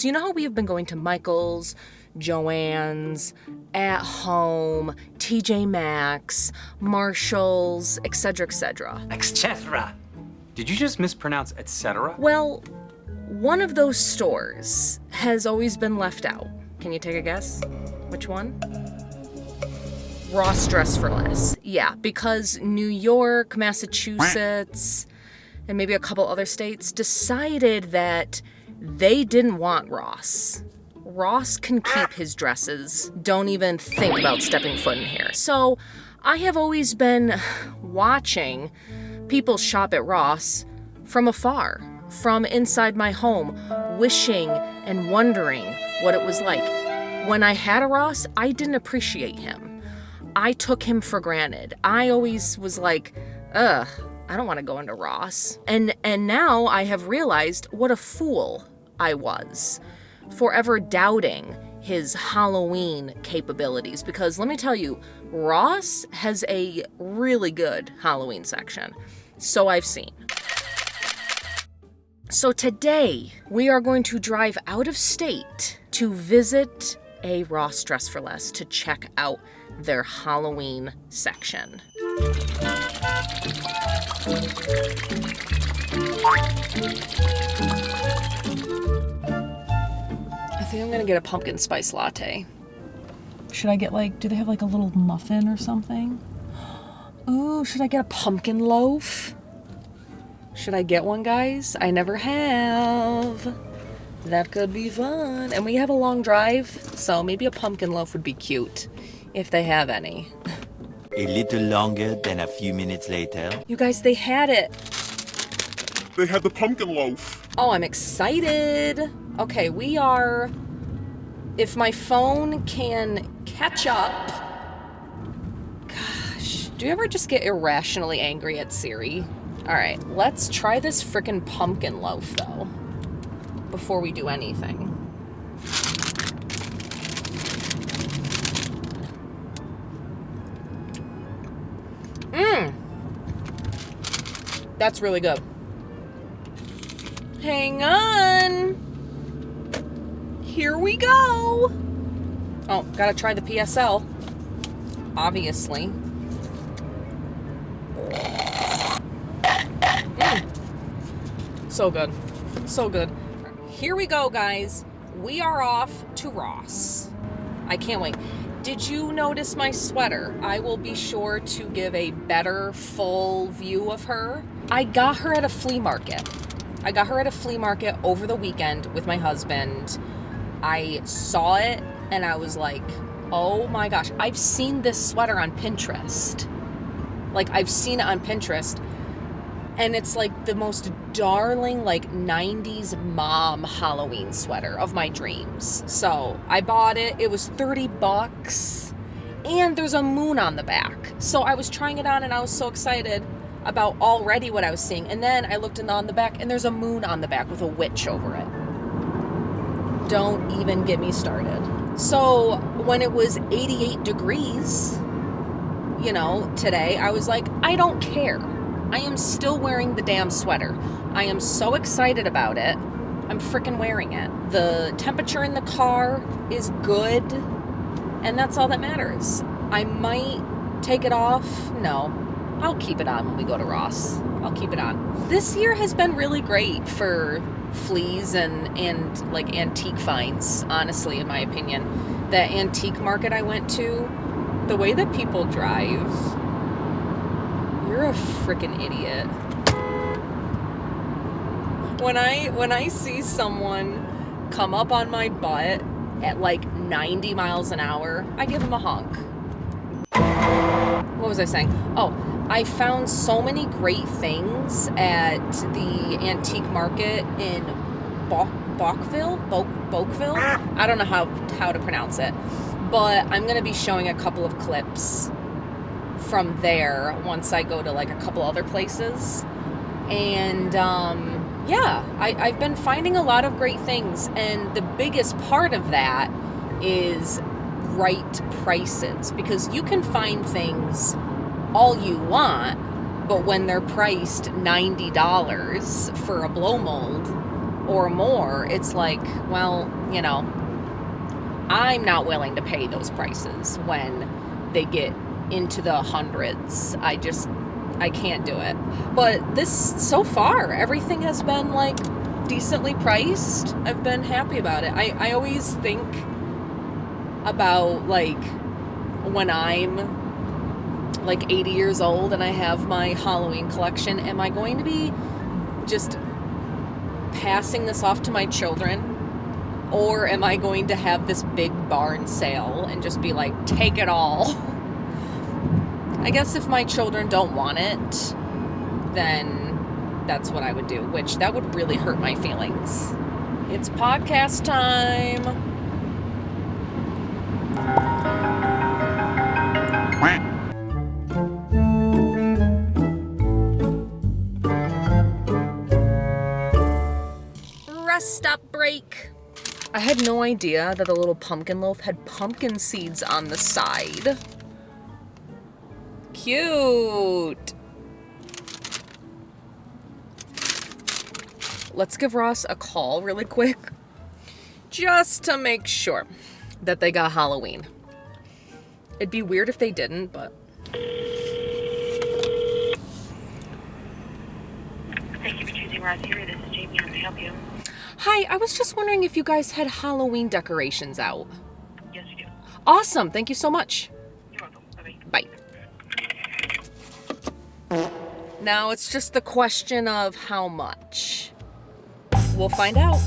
So you know how we have been going to Michael's, Joann's, At Home, TJ Maxx, Marshall's, etc., etc. Etc. Did you just mispronounce etc.? Well, one of those stores has always been left out. Can you take a guess? Which one? Ross Dress for Less. Yeah, because New York, Massachusetts, and maybe a couple other states decided that they didn't want Ross. Ross can keep his dresses. Don't even think about stepping foot in here. So I have always been watching people shop at Ross from afar, from inside my home, wishing and wondering what it was like. When I had a Ross, I didn't appreciate him. I took him for granted. I always was like, I don't want to go into Ross. And now I have realized what a fool I was for ever doubting his Halloween capabilities. Because let me tell you, Ross has a really good Halloween section. So I've seen. So today we are going to drive out of state to visit a Ross Dress for Less to check out their Halloween section. I think I'm gonna get a pumpkin spice latte. Should I get do they have a little muffin or something? Ooh, should I get a pumpkin loaf? Should I get one, guys? I never have. That could be fun. And we have a long drive, so maybe a pumpkin loaf would be cute, if they have any. A little longer than a few minutes later. You guys, they had it. They had the pumpkin loaf. Oh, I'm excited. Okay, we are... If my phone can catch up... Gosh, do you ever just get irrationally angry at Siri? All right, let's try this frickin' pumpkin loaf, though, before we do anything. That's really good. Hang on. Here we go. Oh, gotta try the PSL. Obviously. So good. So good. Here we go, guys. We are off to Ross. I can't wait. Did you notice my sweater? I will be sure to give a better full view of her. I got her at a flea market. I got her at a flea market over the weekend with my husband. I saw it and I was like, oh my gosh, I've seen this sweater on Pinterest. I've seen it on Pinterest. And it's the most darling, 90s mom Halloween sweater of my dreams. So I bought it. It was $30. And there's a moon on the back. So I was trying it on and I was so excited about already what I was seeing. And then I looked on the back and there's a moon on the back with a witch over it. Don't even get me started. So when it was 88 degrees, today, I was like, I don't care. I am still wearing the damn sweater. I am so excited about it. I'm freaking wearing it. The temperature in the car is good, and that's all that matters. I might take it off. No, I'll keep it on when we go to Ross. I'll keep it on. This year has been really great for fleas and antique finds, honestly, in my opinion. That antique market I went to, the way that people drive... You're a freaking idiot. When I see someone come up on my butt at 90 miles an hour, I give them a honk. What was I saying? Oh, I found so many great things at the antique market in Bokeville? I don't know how to pronounce it. But I'm going to be showing a couple of clips from there once I go to a couple other places. And I've been finding a lot of great things, and the biggest part of that is right prices, because you can find things all you want, but when they're priced $90 for a blow mold or more, it's like, well, you know, I'm not willing to pay those prices when they get into the hundreds. I can't do it. But this, so far, everything has been like decently priced. I've been happy about it. I always think about like when I'm like 80 years old and I have my Halloween collection, am I going to be just passing this off to my children? Or am I going to have this big barn sale and just be like, take it all? I guess if my children don't want it, then that's what I would do, which that would really hurt my feelings. It's podcast time. Rest stop break. I had no idea that the little pumpkin loaf had pumpkin seeds on the side. Cute. Let's give Ross a call really quick, just to make sure that they got Halloween. It'd be weird if they didn't, but... Thank you for choosing ROADTRIP. This is Jamie. How can I help you? Hi, I was just wondering if you guys had Halloween decorations out. Yes, we do. Awesome, thank you so much. You're welcome. Bye-bye. Bye. Now it's just the question of how much. We'll find out.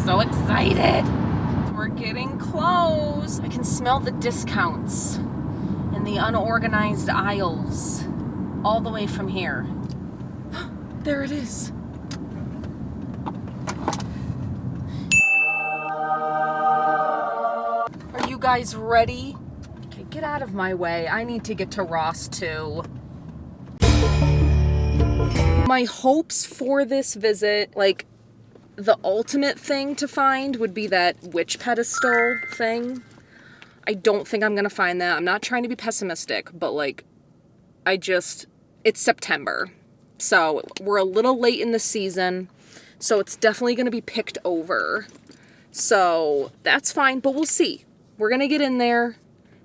So excited. We're getting close. I can smell the discounts in the unorganized aisles all the way from here. There it is. Are you guys ready? Okay, get out of my way. I need to get to Ross too. My hopes for this visit, like, the ultimate thing to find would be that witch pedestal thing. I don't think I'm gonna find that. I'm not trying to be pessimistic, but like, it's September. So we're a little late in the season. So it's definitely gonna be picked over. So that's fine, but we'll see. We're gonna get in there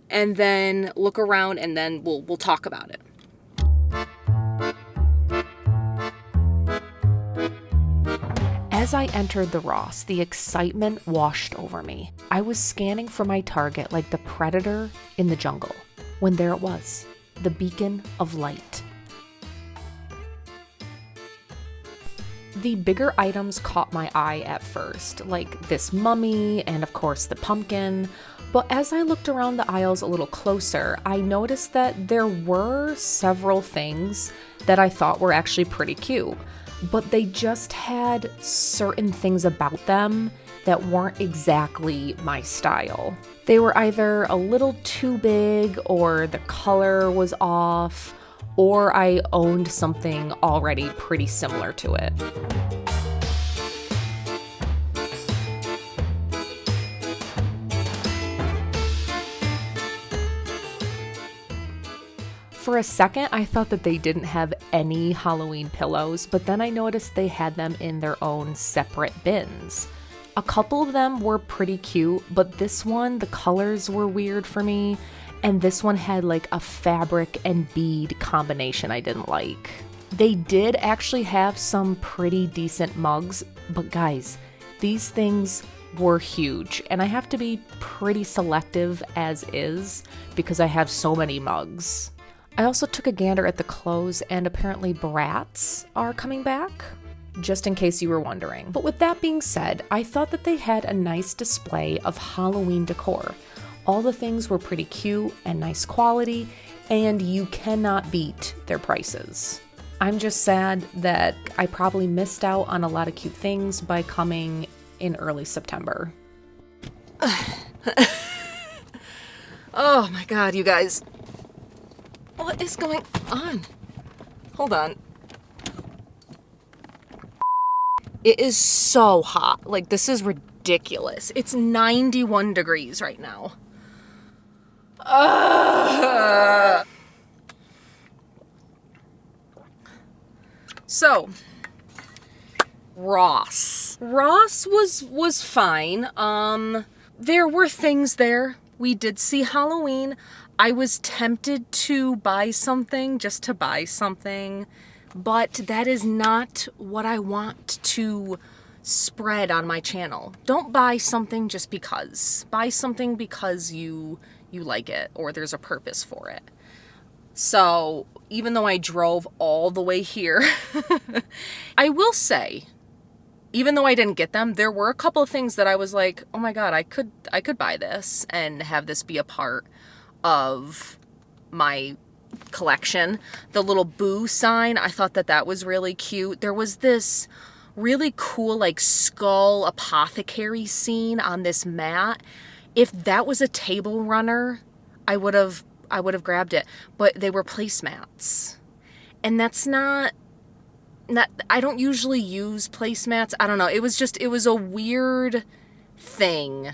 and then look around and then we'll talk about it. As I entered the Ross, the excitement washed over me. I was scanning for my target like the predator in the jungle, when there it was, the beacon of light. The bigger items caught my eye at first, like this mummy and of course the pumpkin, but as I looked around the aisles a little closer, I noticed that there were several things that I thought were actually pretty cute. But they just had certain things about them that weren't exactly my style. They were either a little too big, or the color was off, or I owned something already pretty similar to it. For a second, I thought that they didn't have any Halloween pillows, but then I noticed they had them in their own separate bins. A couple of them were pretty cute, but this one, the colors were weird for me, and this one had like a fabric and bead combination I didn't like. They did actually have some pretty decent mugs, but guys, these things were huge, and I have to be pretty selective as is because I have so many mugs. I also took a gander at the clothes, and apparently Bratz are coming back, just in case you were wondering. But with that being said, I thought that they had a nice display of Halloween decor. All the things were pretty cute and nice quality, and you cannot beat their prices. I'm just sad that I probably missed out on a lot of cute things by coming in early September. Oh my God, you guys. What is going on? Hold on. It is so hot. Like, this is ridiculous. It's 91 degrees right now. So, Ross. Ross was fine. There were things there. We did see Halloween. I was tempted to buy something just to buy something, but that is not what I want to spread on my channel. Don't buy something just because. Buy something because you like it or there's a purpose for it. So even though I drove all the way here, I will say, even though I didn't get them, there were a couple of things that I was like, oh my God, I could buy this and have this be a part of my collection. The little boo sign, I thought that was really cute. There was this really cool like skull apothecary scene on this mat. If that was a table runner, I would have grabbed it, but they were placemats. And that's not I don't usually use placemats. I don't know. It was a weird thing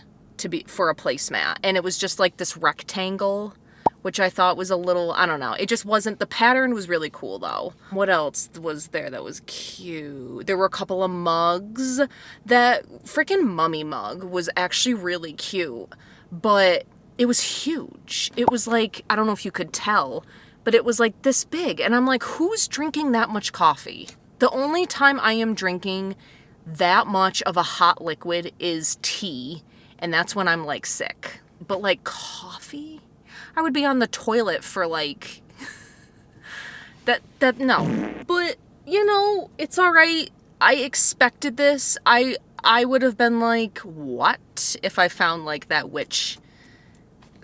for a placemat. And it was just like this rectangle, which I thought was a little, I don't know. It just wasn't, the pattern was really cool though. What else was there that was cute? There were a couple of mugs. That freaking mummy mug was actually really cute, but it was huge. It was like, I don't know if you could tell, but it was like this big. And I'm like, who's drinking that much coffee? The only time I am drinking that much of a hot liquid is tea, and that's when I'm like sick. But like coffee? I would be on the toilet for like that no. But you know, it's all right. I expected this. I would have been like, what if I found like that witch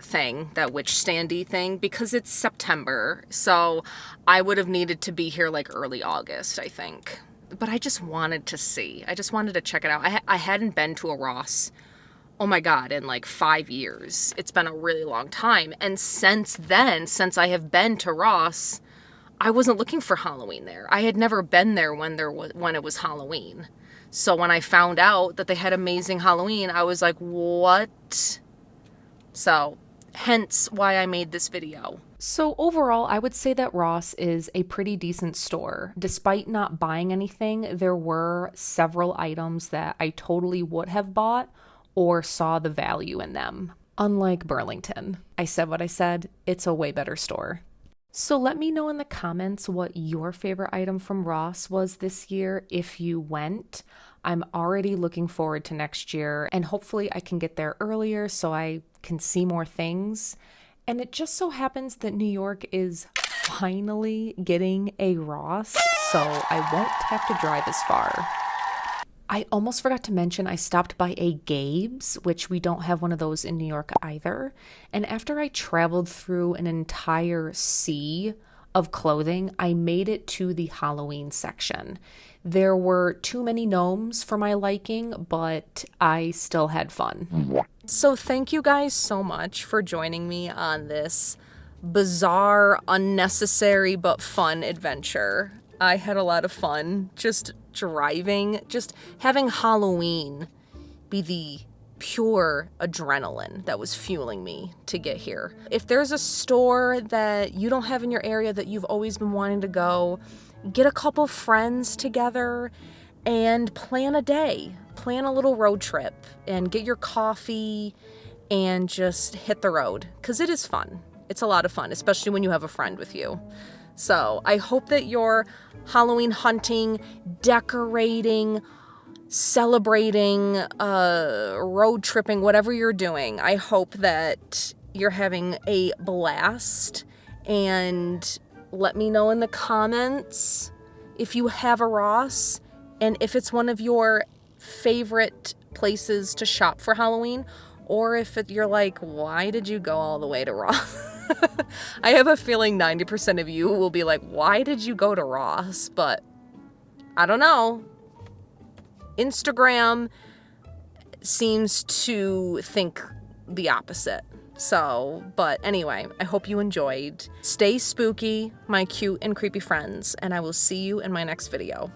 standy thing, because it's September, so I would have needed to be here like early August, I think. But I just wanted to see. I just wanted to check it out. I hadn't been to a Ross, oh my God, in like 5 years. It's been a really long time. And since then, since I have been to Ross, I wasn't looking for Halloween there. I had never been there when it was Halloween. So when I found out that they had amazing Halloween, I was like, what? So hence why I made this video. So overall, I would say that Ross is a pretty decent store. Despite not buying anything, there were several items that I totally would have bought or saw the value in them. Unlike Burlington. I said what I said, it's a way better store. So let me know in the comments what your favorite item from Ross was this year if you went. I'm already looking forward to next year, and hopefully I can get there earlier so I can see more things. And it just so happens that New York is finally getting a Ross, so I won't have to drive as far. I almost forgot to mention I stopped by a Gabe's, which we don't have one of those in New York either. And after I traveled through an entire sea of clothing, I made it to the Halloween section. There were too many gnomes for my liking, but I still had fun. So thank you guys so much for joining me on this bizarre, unnecessary, but fun adventure. I had a lot of fun just driving, just having Halloween be the pure adrenaline that was fueling me to get here. If there's a store that you don't have in your area that you've always been wanting to go, get a couple friends together and plan a day. Plan a little road trip and get your coffee and just hit the road, because it is fun. It's a lot of fun, especially when you have a friend with you. So I hope that you're Halloween hunting, decorating, celebrating, road tripping, whatever you're doing. I hope that you're having a blast, and let me know in the comments if you have a Ross and if it's one of your favorite places to shop for Halloween, or if you're like, why did you go all the way to Ross? I have a feeling 90% of you will be like, why did you go to Ross? But I don't know. Instagram seems to think the opposite. So, but anyway, I hope you enjoyed. Stay spooky, my cute and creepy friends, and I will see you in my next video.